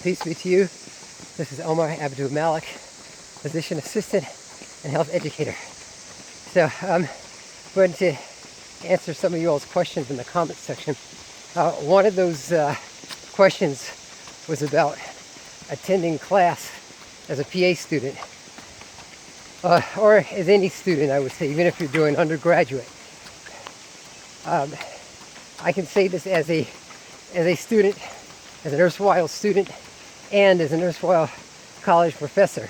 Peace be to you. This is Omar Abdul Malik, physician assistant and health educator. So I'm going to answer some of you all's questions in the comments section. One of those questions was about attending class as a PA student, or as any student, I would say, even if you're doing undergraduate. I can say this as a student, as an erstwhile student, and as an erstwhile college professor.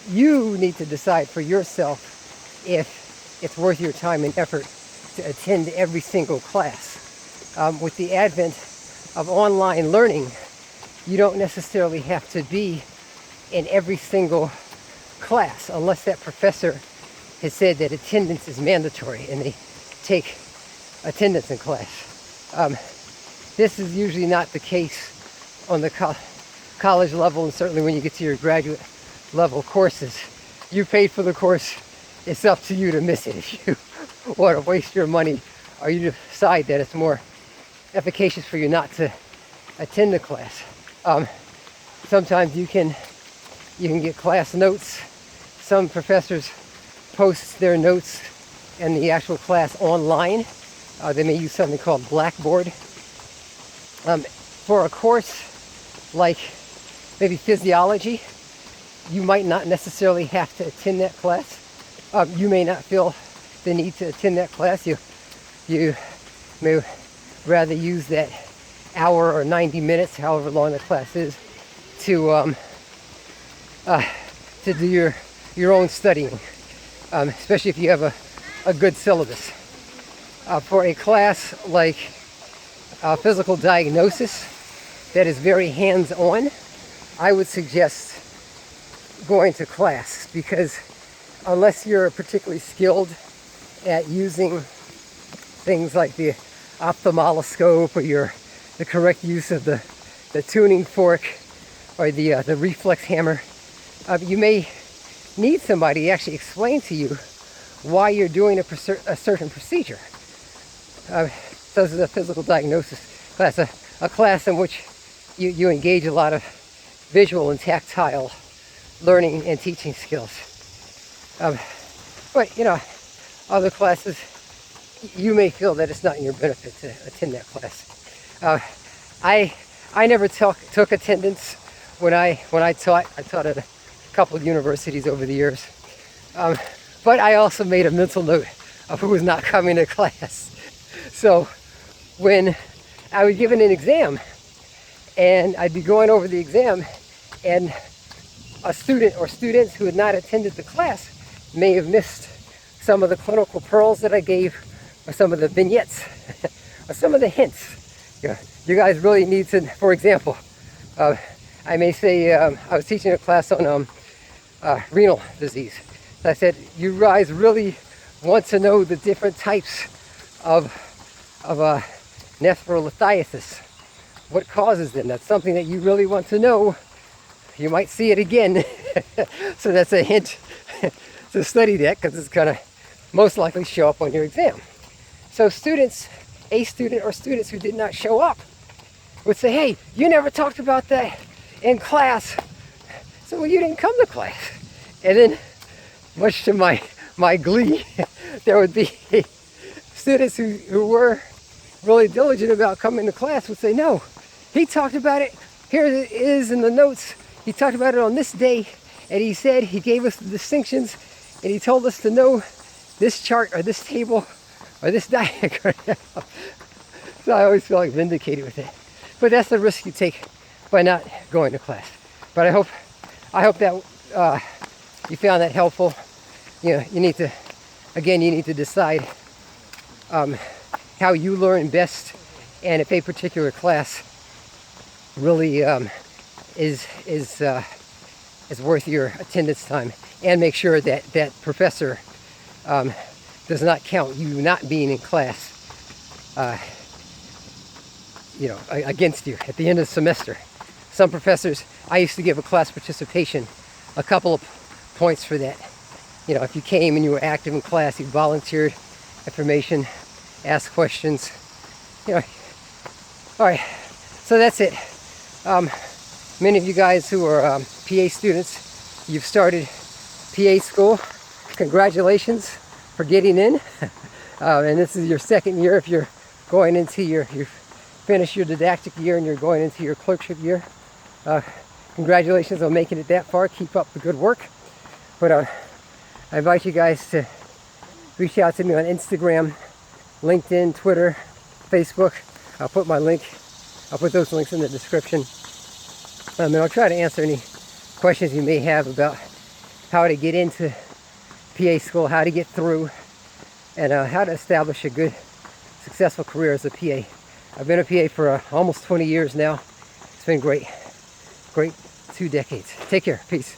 You need to decide for yourself if it's worth your time and effort to attend every single class. With the advent of online learning, you don't necessarily have to be in every single class unless that professor has said that attendance is mandatory and they take attendance in class. This is usually not the case on the college level, and certainly when you get to your graduate level courses. You paid for the course, it's up to you to miss it if you want to waste your money or you decide that it's more efficacious for you not to attend the class. Sometimes you can get class notes. Some professors post their notes in the actual class online. They may use something called Blackboard. For a course like maybe physiology, you might not necessarily have to attend that class. You may not feel the need to attend that class. You may rather use that hour or 90 minutes, however long the class is, to do your own studying, especially if you have a good syllabus. For a class like physical diagnosis that is very hands-on, I would suggest going to class, because unless you're particularly skilled at using things like the ophthalmoscope or the correct use of the tuning fork or the reflex hammer, you may need somebody to actually explain to you why you're doing a certain procedure. So this is a physical diagnosis class, a class in which you engage a lot of visual and tactile learning and teaching skills. But other classes, you may feel that it's not in your benefit to attend that class. I never took attendance when I taught. I taught at a couple of universities over the years. But I also made a mental note of who was not coming to class. So when I was given an exam and I'd be going over the exam, and a student or students who had not attended the class may have missed some of the clinical pearls that I gave, or some of the vignettes, or some of the hints. You guys really need to, for example, I may say, I was teaching a class on renal disease. I said, you guys really want to know the different types of nephrolithiasis. What causes them? That's something that you really want to know. You might see it again. So that's a hint to study that, because it's going to most likely show up on your exam. So students, a student or students who did not show up would say, hey, you never talked about that in class. So, well, you didn't come to class. And then, much to my glee, there would be students who were really diligent about coming to class would say, no, he talked about it. Here it is in the notes. He talked about it on this day, and he said he gave us the distinctions, and he told us to know this chart or this table or this diagram. So I always feel like vindicated with it. But that's the risk you take by not going to class. But I hope that you found that helpful. You need to decide how you learn best, and if a particular class really is worth your attendance time, and make sure that that professor does not count you not being in class against you at the end of the semester. Some professors, I used to give a class participation, a couple of points for that. If you came and you were active in class, you volunteered information, asked questions, All right, so that's it. Many of you guys who are PA students, you've started PA school. Congratulations for getting in. And this is your second year if you're going into you finished your didactic year and you're going into your clerkship year. Congratulations on making it that far. Keep up the good work. But I invite you guys to reach out to me on Instagram, LinkedIn, Twitter, Facebook. I'll put those links in the description. And I'll try to answer any questions you may have about how to get into PA school, how to get through, and how to establish a good, successful career as a PA. I've been a PA for almost 20 years now. It's been great 2 decades. Take care. Peace.